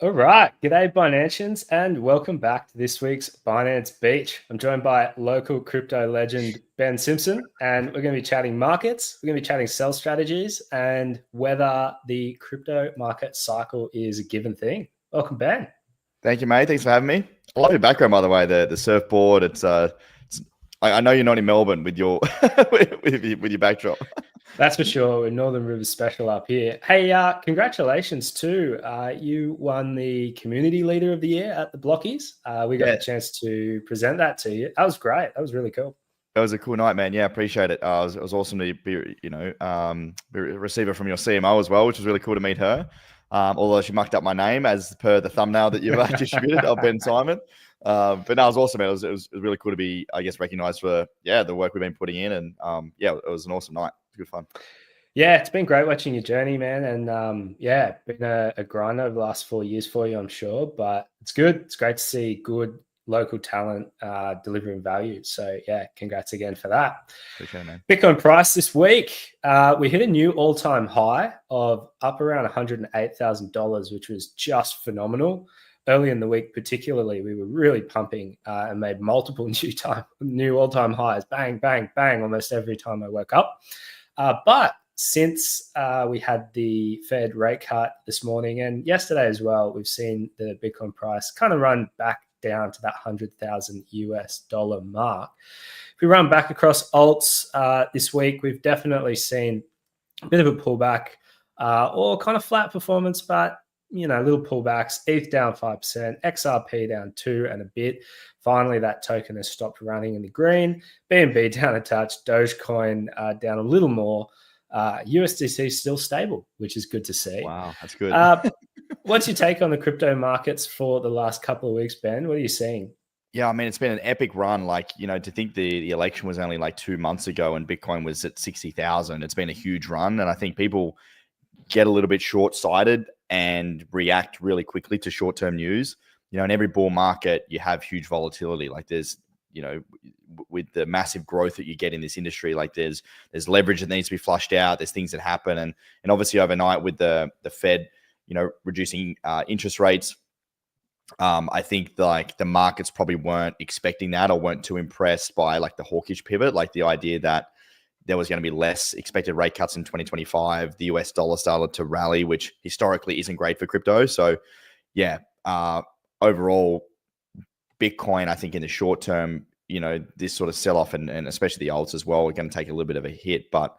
All right. G'day, Binanceans, and welcome back to this week's Binance Beach. I'm joined by local crypto legend Ben Simpson, and we're going to be chatting markets. We're going to be chatting sell strategies and whether the crypto market cycle is a given thing. Welcome, Ben. Thank you, mate. Thanks for having me. I love your background, by the way. The surfboard. I know you're not in Melbourne with your with your backdrop. That's for sure. We're Northern Rivers special up here. Hey, congratulations too. You won the Community Leader of the Year at the Blockies. We got the chance to present that to you. That was great. That was really cool. That was a cool night, man. Yeah, appreciate it. It was awesome to be a receiver from your CMO as well, which was really cool to meet her. Although she mucked up my name as per the thumbnail that you've distributed of Ben Simon. But no, it was awesome. It was really cool to be, I guess, recognized for the work we've been putting in, and it was an awesome night. Good fun. Yeah, it's been great watching your journey, man. And been a grind over the last 4 years for you, I'm sure. But it's good. It's great to see good local talent delivering value. So yeah, congrats again for that. Appreciate it, man. Bitcoin price this week, we hit a new all-time high of up around $108,000, which was just phenomenal. Early in the week, particularly, we were really pumping and made multiple new all-time highs. Bang, bang, bang, almost every time I woke up. But since we had the Fed rate cut this morning and yesterday as well, we've seen the Bitcoin price kind of run back down to that $100,000 mark. If we run back across alts this week, we've definitely seen a bit of a pullback or kind of flat performance, but little pullbacks. ETH down 5%, XRP down 2% and a bit. Finally, that token has stopped running in the green. BNB down a touch, Dogecoin down a little more. USDT still stable, which is good to see. Wow, that's good. What's your take on the crypto markets for the last couple of weeks, Ben? What are you seeing? Yeah, I mean, it's been an epic run. To think the election was only like 2 months ago and Bitcoin was at 60,000. It's been a huge run. And I think people get a little bit short-sighted and react really quickly to short-term news. In every bull market, you have huge volatility. Like there's, with the massive growth that you get in this industry, like there's leverage that needs to be flushed out. There's things that happen. And obviously overnight with the Fed, reducing interest rates, I think like the markets probably weren't expecting that or weren't too impressed by like the hawkish pivot, like the idea that there was going to be less expected rate cuts in 2025. The US dollar started to rally, which historically isn't great for crypto. So yeah, overall Bitcoin, I think in the short term, this sort of sell off and especially the alts as well are going to take a little bit of a hit. But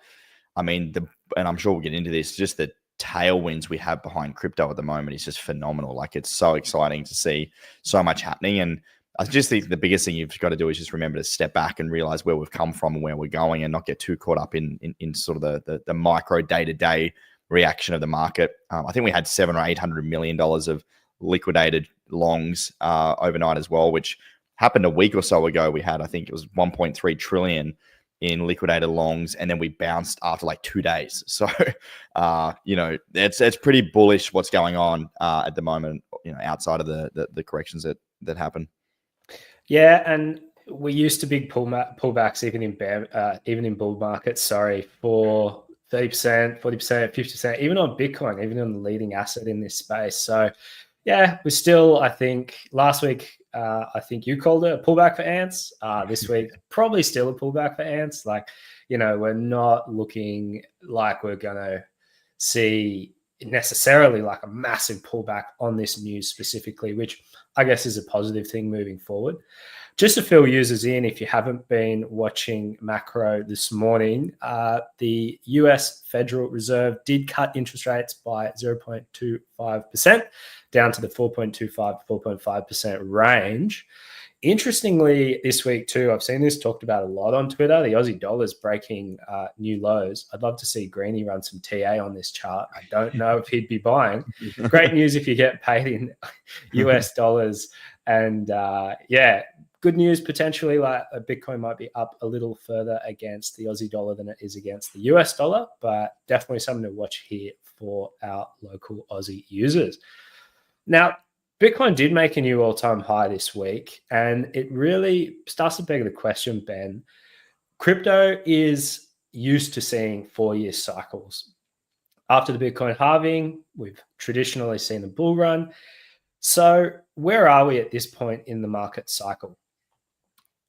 I mean, and I'm sure we'll get into this, just the tailwinds we have behind crypto at the moment is just phenomenal. Like it's so exciting to see so much happening. And I just think the biggest thing you've got to do is just remember to step back and realize where we've come from and where we're going and not get too caught up in sort of the micro day-to-day reaction of the market. I think we had $700 or $800 million of liquidated longs overnight as well, which happened a week or so ago. We had, I think it was 1.3 trillion in liquidated longs, and then we bounced after like 2 days. So, it's pretty bullish what's going on at the moment, outside of the corrections that happen. Yeah, and we're used to big pullbacks even in bull markets. For 30%, 40%, 50%, even on Bitcoin, even on the leading asset in this space. So, yeah, we're still. I think last week, I think you called it a pullback for ants. This week, probably still a pullback for ants. Like, we're not looking like we're gonna see necessarily like a massive pullback on this news specifically, which I guess is a positive thing moving forward. Just to fill users in, if you haven't been watching macro this morning, the US Federal Reserve did cut interest rates by 0.25% down to the 4.25 to 4.5% range. Interestingly, this week too, I've seen this talked about a lot on Twitter. The Aussie dollar's breaking new lows. I'd love to see Greeny run some TA on this chart. I don't know if he'd be buying. Great news if you get paid in US dollars. And good news potentially, like Bitcoin might be up a little further against the Aussie dollar than it is against the US dollar, but definitely something to watch here for our local Aussie users. Now, Bitcoin did make a new all-time high this week, and it really starts to beg the question, Ben. Crypto is used to seeing 4-year cycles. After the Bitcoin halving, we've traditionally seen a bull run. So where are we at this point in the market cycle?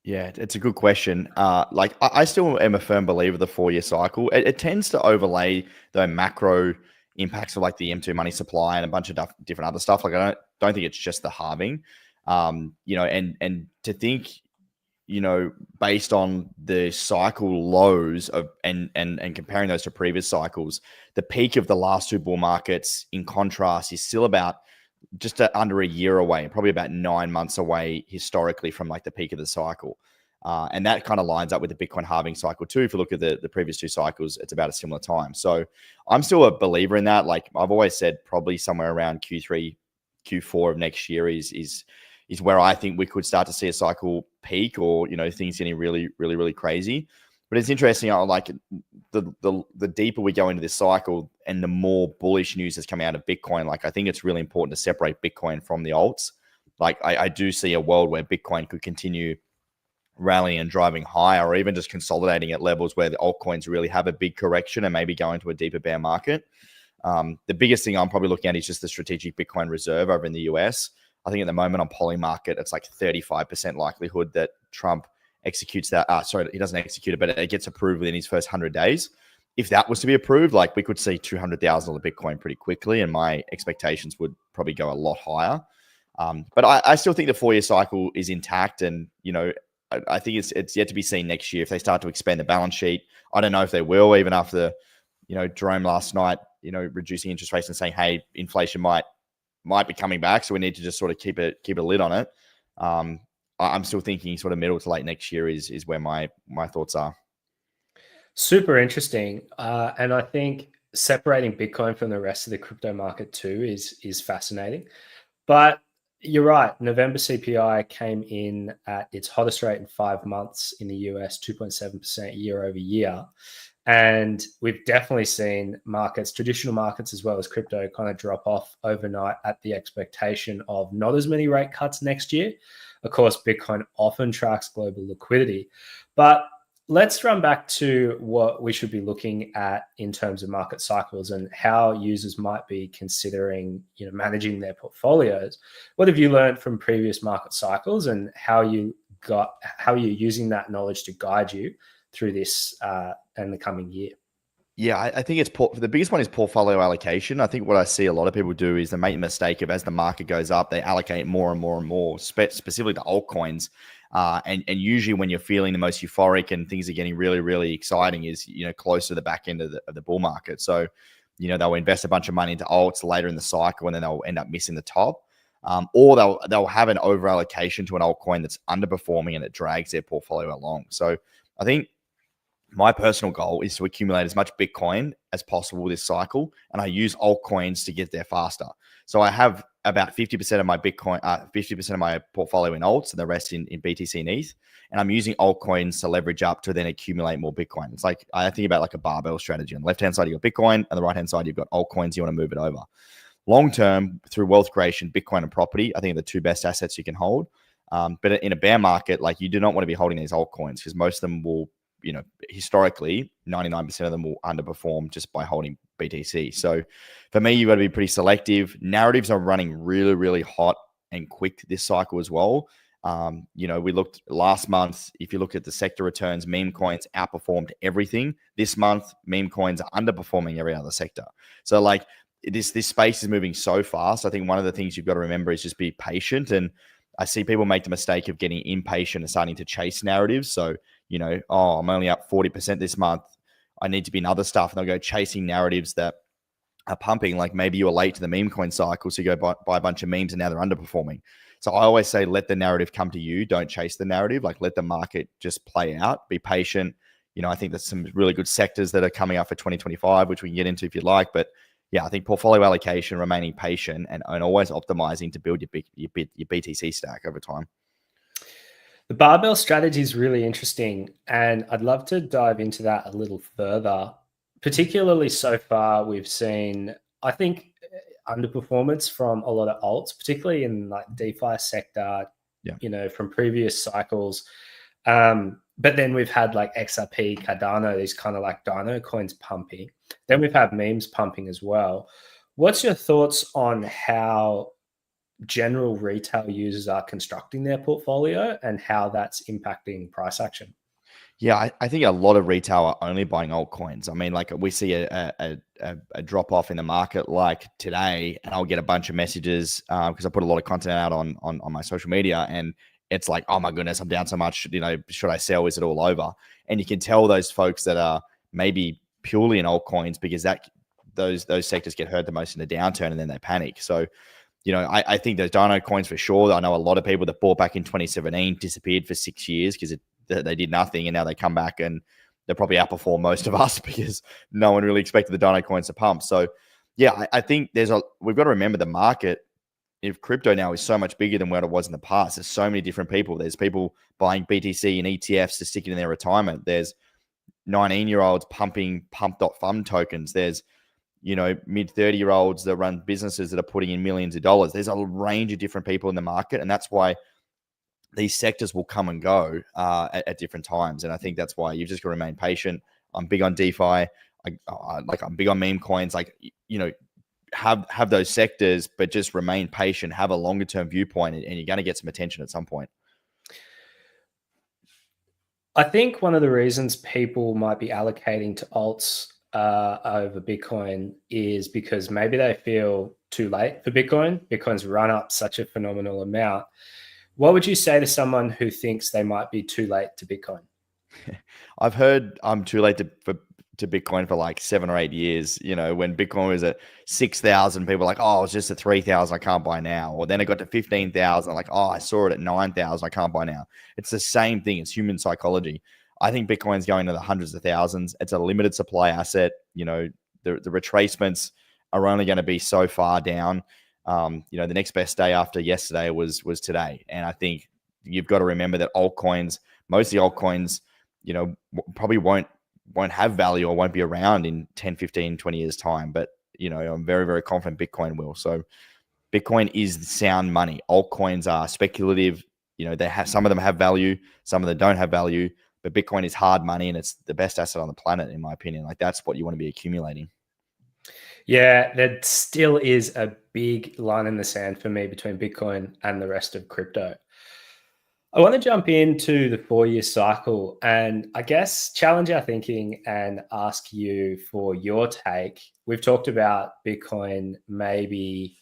Yeah, it's a good question. Like I still am a firm believer of the 4-year cycle. It tends to overlay the macro impacts of like the M2 money supply and a bunch of different other stuff. Like I don't think it's just the halving. And to think, based on the cycle lows of and comparing those to previous cycles, the peak of the last two bull markets, in contrast, is still about just under a year away, probably about 9 months away historically from like the peak of the cycle. And that kind of lines up with the Bitcoin halving cycle too. If you look at the previous two cycles, it's about a similar time. So I'm still a believer in that. Like I've always said, probably somewhere around Q3, Q4 of next year is where I think we could start to see a cycle peak, or things getting really, really, really crazy. But it's interesting. I like the deeper we go into this cycle and the more bullish news that's coming out of Bitcoin. Like I think it's really important to separate Bitcoin from the alts. Like I do see a world where Bitcoin could continue rallying and driving higher, or even just consolidating at levels where the altcoins really have a big correction and maybe go into a deeper bear market. The biggest thing I'm probably looking at is just the strategic Bitcoin reserve over in the US. I think at the moment on Polymarket, it's like 35% likelihood that Trump executes that. Sorry, he doesn't execute it, but it gets approved within his first 100 days. If that was to be approved, like we could see $200,000 Bitcoin pretty quickly, and my expectations would probably go a lot higher. But I still think the 4-year cycle is intact, and I think it's yet to be seen next year if they start to expand the balance sheet. I don't know if they will, even after Jerome last night, reducing interest rates and saying, hey, inflation might be coming back, so we need to just sort of keep a lid on it. I'm still thinking sort of middle to late next year is where my thoughts are. Super interesting. And I think separating Bitcoin from the rest of the crypto market too is fascinating. But you're right. November CPI came in at its hottest rate in 5 months in the US, 2.7% year over year. And we've definitely seen markets, traditional markets as well as crypto, kind of drop off overnight at the expectation of not as many rate cuts next year. Of course, Bitcoin often tracks global liquidity. But let's run back to what we should be looking at in terms of market cycles and how users might be considering, managing their portfolios. What have you learned from previous market cycles, and how you're using that knowledge to guide you through this and the coming year? Yeah, I think the biggest one is portfolio allocation. I think what I see a lot of people do is they make the mistake of, as the market goes up, they allocate more and more and more, specifically to altcoins. And usually when you're feeling the most euphoric and things are getting really, really exciting is, close to the back end of the bull market. So, they'll invest a bunch of money into alts later in the cycle, and then they'll end up missing the top. Or they'll have an over allocation to an altcoin that's underperforming and it drags their portfolio along. So I think my personal goal is to accumulate as much Bitcoin as possible this cycle, and I use altcoins to get there faster. So I have about 50% of my Bitcoin, 50% of my portfolio in alts, and the rest in BTC and ETH. And I'm using altcoins to leverage up to then accumulate more Bitcoin. It's like, I think about like a barbell strategy. On the left-hand side, you've got Bitcoin, and the right-hand side, you've got altcoins. You want to move it over. Long-term, through wealth creation, Bitcoin and property, I think are the two best assets you can hold. But in a bear market, like, you do not want to be holding these altcoins, because most of them will, historically, 99% of them will underperform just by holding BTC. So for me, you've got to be pretty selective. Narratives are running really, really hot and quick this cycle as well. We looked last month, if you look at the sector returns, meme coins outperformed everything. This month, meme coins are underperforming every other sector. So like, this space is moving so fast. I think one of the things you've got to remember is just be patient. And I see people make the mistake of getting impatient and starting to chase narratives. So, I'm only up 40% this month, I need to be in other stuff. And they'll go chasing narratives that are pumping. Like, maybe you were late to the meme coin cycle, so you go buy a bunch of memes and now they're underperforming. So I always say, let the narrative come to you. Don't chase the narrative. Like, let the market just play out. Be patient. I think there's some really good sectors that are coming up for 2025, which we can get into if you'd like. But yeah, I think portfolio allocation, remaining patient, and always optimizing to build your BTC stack over time. The barbell strategy is really interesting, and I'd love to dive into that a little further. Particularly so far, we've seen, I think, underperformance from a lot of alts, particularly in like DeFi sector, from previous cycles. But then we've had like XRP, Cardano, these kind of like dino coins pumping. Then we've had memes pumping as well. What's your thoughts on how general retail users are constructing their portfolio and how that's impacting price action? Yeah, I think a lot of retail are only buying altcoins. I mean, like we see a drop off in the market like today, and I'll get a bunch of messages because I put a lot of content out on my social media, and it's like, oh my goodness, I'm down so much. You know, should I sell? Is it all over? And you can tell those folks that are maybe purely in altcoins because those sectors get hurt the most in the downturn, and then they panic. So, you know, I think those Dino coins for sure. I know a lot of people that bought back in 2017 disappeared for 6 years because they did nothing, and now they come back and they probably outperform most of us because no one really expected the Dino coins to pump. So, yeah, I think we've got to remember the market if crypto now is so much bigger than what it was in the past. There's so many different people. There's people buying BTC and ETFs to stick it in their retirement. There's 19-year-olds pumping pump.fund tokens. There's mid 30-year-olds that run businesses that are putting in millions of dollars. There's a range of different people in the market, and that's why these sectors will come and go at different times. And I think that's why you've just got to remain patient. I'm big on DeFi. I'm big on meme coins. Have those sectors, but just remain patient. Have a longer term viewpoint, and you're going to get some attention at some point. I think one of the reasons people might be allocating to alts over Bitcoin is because maybe they feel too late for Bitcoin. Bitcoin's run up such a phenomenal amount. What would you say to someone who thinks they might be too late to Bitcoin? I've heard I'm too late to Bitcoin for like 7 or 8 years. You know, when Bitcoin was at 6,000, people were like, oh, it's just at 3,000, I can't buy now. Or then it got to 15,000, like, oh, I saw it at 9,000, I can't buy now. It's the same thing. It's human psychology. I think Bitcoin's going to the hundreds of thousands. It's a limited supply asset. You know, the retracements are only going to be so far down. The next best day after yesterday was today. And I think you've got to remember that mostly altcoins, probably won't have value or won't be around in 10, 15, 20 years time. But, I'm very, very confident Bitcoin will. So Bitcoin is sound money. Altcoins are speculative. Some of them have value, some of them don't have value, but Bitcoin is hard money, and it's the best asset on the planet, in my opinion. Like, that's what you want to be accumulating. Yeah, there still is a big line in the sand for me between Bitcoin and the rest of crypto. I want to jump into the 4-year cycle and I guess challenge our thinking and ask you for your take. We've talked about Bitcoin maybe,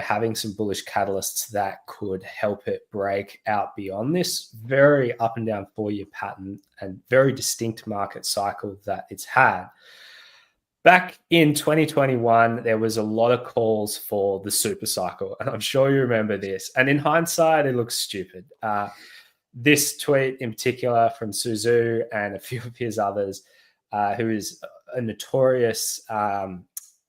having some bullish catalysts that could help it break out beyond this very up and down 4-year pattern and very distinct market cycle that it's had. Back in 2021, there was a lot of calls for the super cycle, and I'm sure you remember this. And in hindsight, it looks stupid. This tweet in particular from Suzu and a few of his others, who is a notorious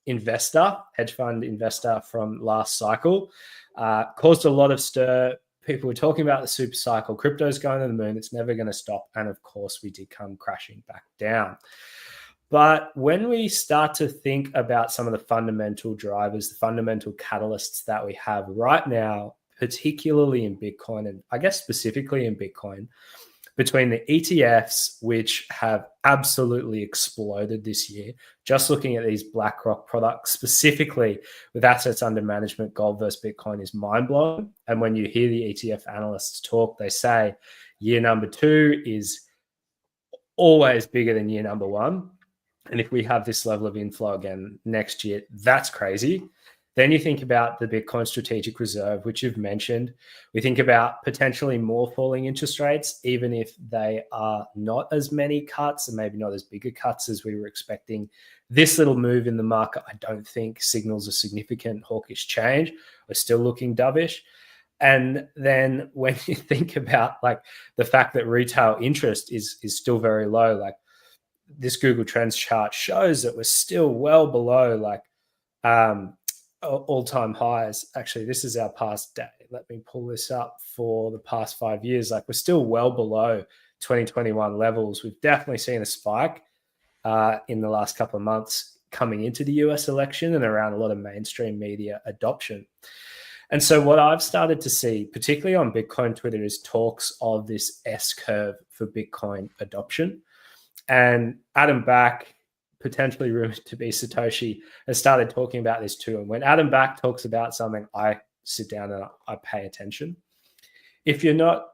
investor, hedge fund investor from last cycle, caused a lot of stir. People were talking about the super cycle. Crypto's going to the moon. It's never going to stop. And of course, we did come crashing back down. But when we start to think about some of the fundamental drivers, the fundamental catalysts that we have right now, particularly in Bitcoin, and I guess specifically in Bitcoin, between the ETFs, which have absolutely exploded this year, just looking at these BlackRock products, specifically with assets under management, gold versus Bitcoin is mind-blowing. And when you hear the ETF analysts talk, they say year number 2 is always bigger than year number 1. And if we have this level of inflow again next year, that's crazy. Then you think about the Bitcoin strategic reserve, which you've mentioned. We think about potentially more falling interest rates, even if they are not as many cuts and maybe not as bigger cuts as we were expecting. This little move in the market, I don't think signals a significant hawkish change. We're still looking dovish. And then when you think about like the fact that retail interest is still very low, like this Google Trends chart shows that we're still well below like all-time highs. Actually, this is our past day. Let me pull this up for the past 5 years. Like we're still well below 2021 levels. We've definitely seen a spike in the last couple of months coming into the US election and around a lot of mainstream media adoption. And so what I've started to see, particularly on Bitcoin Twitter, is talks of this S-curve for Bitcoin adoption. And Adam Back, potentially rumored to be Satoshi, has started talking about this too. And when Adam Back talks about something, I sit down and I pay attention. If you're not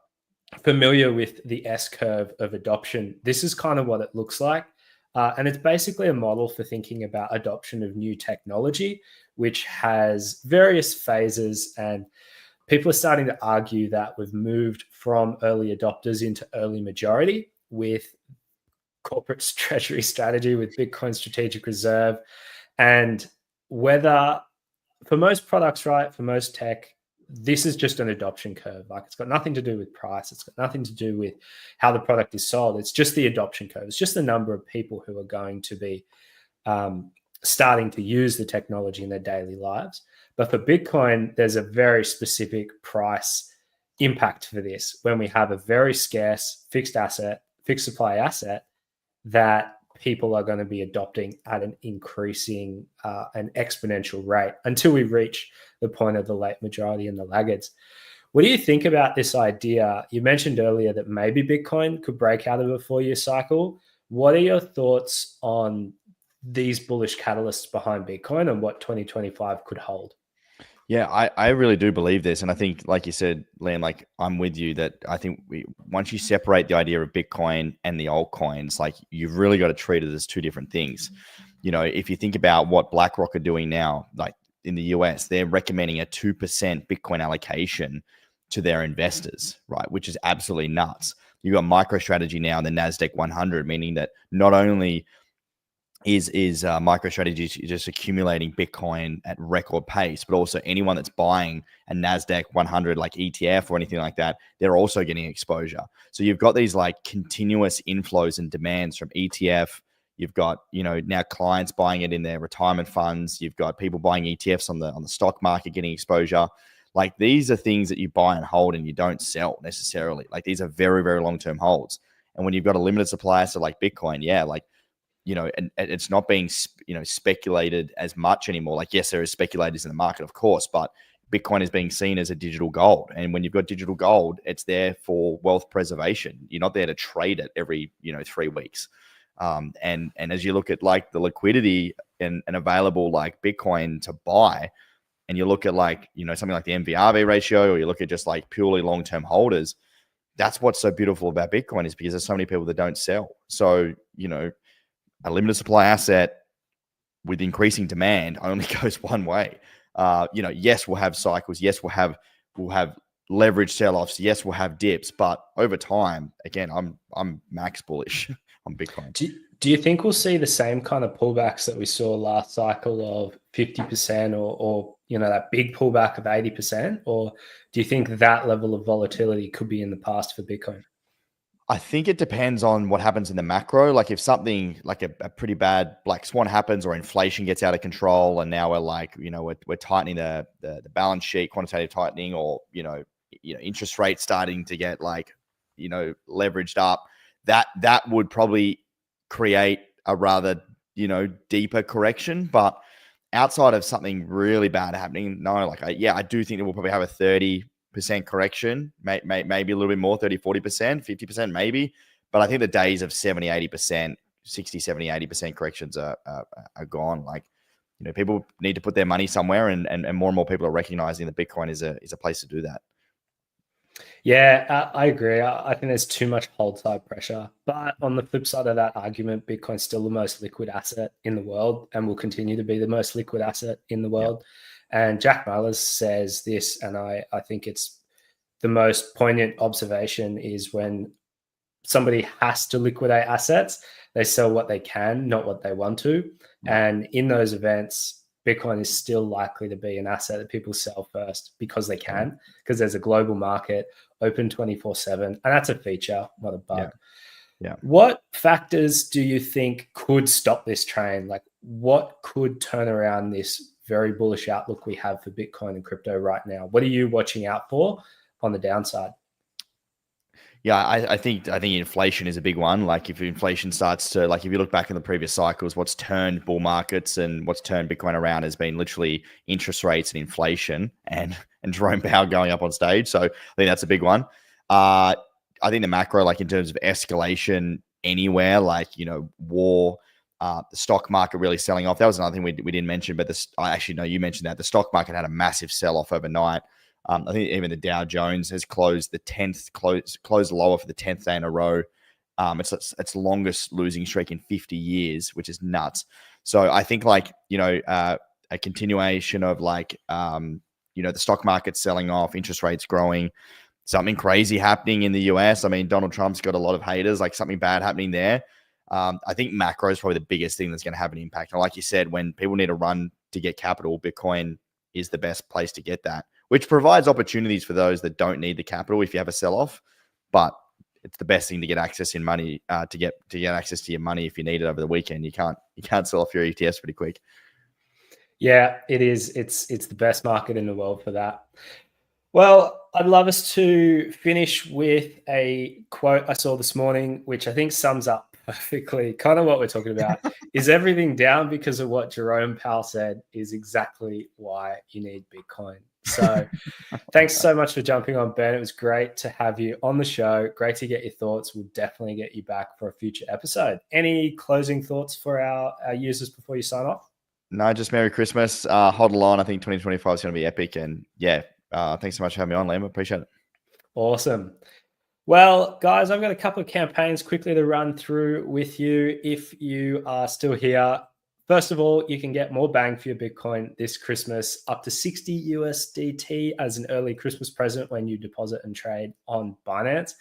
familiar with the S-curve of adoption, this is kind of what it looks like. And it's basically a model for thinking about adoption of new technology, which has various phases. And people are starting to argue that we've moved from early adopters into early majority with corporate treasury strategy, with Bitcoin strategic reserve. And whether for most products, right, for most tech, this is just an adoption curve. Like, it's got nothing to do with price. It's got nothing to do with how the product is sold. It's just the adoption curve. It's just the number of people who are going to be starting to use the technology in their daily lives. But for Bitcoin, there's a very specific price impact for this when we have a very scarce fixed supply asset that people are going to be adopting at an increasing, an exponential rate until we reach the point of the late majority and the laggards. What do you think about this idea? You mentioned earlier that maybe Bitcoin could break out of a 4-year cycle. What are your thoughts on these bullish catalysts behind Bitcoin and what 2025 could hold? Yeah, I really do believe this. And I think, like you said, Liam, like, I'm with you that I think once you separate the idea of Bitcoin and the altcoins, like, you've really got to treat it as two different things. You know, if you think about what BlackRock are doing now, like in the US, they're recommending a 2% Bitcoin allocation to their investors, right? Which is absolutely nuts. You've got MicroStrategy now in the NASDAQ 100, meaning that not only is MicroStrategy just accumulating Bitcoin at record pace, but also anyone that's buying a NASDAQ 100 like ETF or anything like that, they're also getting exposure. So you've got these like continuous inflows and demands from ETF. You've got, you know, now clients buying it in their retirement funds. You've got people buying ETFs on the stock market getting exposure. Like, these are things that you buy and hold and you don't sell necessarily. Like, these are very, very long-term holds. And when you've got a limited supply asset like Bitcoin, yeah, like, you know, and it's not being, you know, speculated as much anymore. Like, yes, there is speculators in the market, of course, but Bitcoin is being seen as a digital gold. And when you've got digital gold, it's there for wealth preservation. You're not there to trade it every, you know, 3 weeks. And as you look at like the liquidity and available like Bitcoin to buy, and you look at like, you know, something like the MVRV ratio, or you look at just like purely long-term holders, that's what's so beautiful about Bitcoin, is because there's so many people that don't sell. So, you know, a limited supply asset with increasing demand only goes one way. You know, yes, we'll have cycles. Yes, we'll have leverage sell-offs. Yes, we'll have dips. But over time, again, I'm max bullish on Bitcoin. Do you think we'll see the same kind of pullbacks that we saw last cycle of 50% or you know, that big pullback of 80%? Or do you think that level of volatility could be in the past for Bitcoin? I think it depends on what happens in the macro. Like, if something like a pretty bad black swan happens, or inflation gets out of control, and now we're like, you know, we're tightening the balance sheet, quantitative tightening, or you know, interest rates starting to get like, you know, leveraged up, that would probably create a rather, you know, deeper correction. But outside of something really bad happening, no, like, I do think that we'll probably have a 30% correction, maybe a little bit more, 30, 40%, 50% maybe. But I think the days of 70, 80%, 60, 70, 80% corrections are gone. Like, you know, people need to put their money somewhere, and more people are recognizing that Bitcoin is a place to do that. Yeah, I agree. I think there's too much hold side pressure. But on the flip side of that argument, Bitcoin's still the most liquid asset in the world and will continue to be the most liquid asset in the world. Yep. And Jack Mallers says this, and I think it's the most poignant observation, is when somebody has to liquidate assets, they sell what they can, not what they want to. And in those events, Bitcoin is still likely to be an asset that people sell first because they can, because there's a global market open 24/7. And that's a feature, not a bug. Yeah. What factors do you think could stop this train? Like, what could turn around this very bullish outlook we have for Bitcoin and crypto right now? What are you watching out for on the downside? Yeah, I think inflation is a big one. Like, if inflation starts to, like, if you look back in the previous cycles, what's turned bull markets and what's turned Bitcoin around has been literally interest rates and inflation, and Jerome Powell going up on stage. So I think that's a big one. I think the macro, like in terms of escalation anywhere, like, you know, war, the stock market really selling off. That was another thing we didn't mention, but I actually know you mentioned that the stock market had a massive sell off overnight. I think even the Dow Jones has closed lower for the 10th day in a row. It's longest losing streak in 50 years, which is nuts. So I think a continuation of the stock market selling off, interest rates growing, something crazy happening in the US. I mean, Donald Trump's got a lot of haters, like something bad happening there. I think macro is probably the biggest thing that's going to have an impact. And like you said, when people need to run to get capital, Bitcoin is the best place to get that, which provides opportunities for those that don't need the capital if you have a sell-off. But it's the best thing to get access in money, to get access to your money if you need it over the weekend. You can't sell off your ETFs pretty quick. Yeah, it is. It's the best market in the world for that. Well, I'd love us to finish with a quote I saw this morning, which I think sums up perfectly kind of what we're talking about. Is everything down because of what Jerome Powell said is exactly why you need Bitcoin. So thanks so much for jumping on, Ben. It was great to have you on the show. Great to get your thoughts. We'll definitely get you back for a future episode. Any closing thoughts for our users before you sign off? No, just Merry Christmas. Hodl on. I think 2025 is going to be epic. And yeah, thanks so much for having me on, Liam. I appreciate it. Awesome. Well, guys, I've got a couple of campaigns quickly to run through with you. If you are still here, first of all, you can get more bang for your Bitcoin this Christmas, up to 60 USDT as an early Christmas present when you deposit and trade on Binance.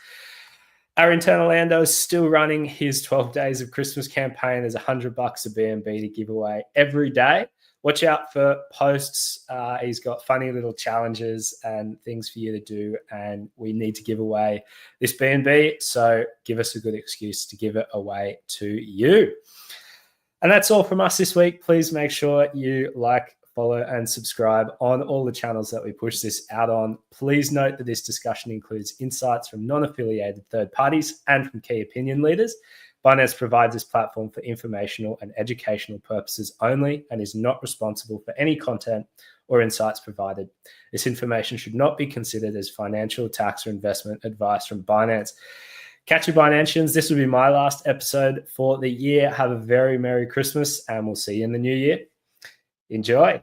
Our internal Lando is still running his 12 days of Christmas campaign. There's $100 of BNB to give away every day. Watch out for posts. He's got funny little challenges and things for you to do, and we need to give away this BNB, so give us a good excuse to give it away to you. And that's all from us this week. Please make sure you like, follow, and subscribe on all the channels that we push this out on. Please note that this discussion includes insights from non-affiliated third parties and from key opinion leaders. Binance provides this platform for informational and educational purposes only and is not responsible for any content or insights provided. This information should not be considered as financial, tax, or investment advice from Binance. Catch you, Binantians. This will be my last episode for the year. Have a very Merry Christmas, and we'll see you in the new year. Enjoy.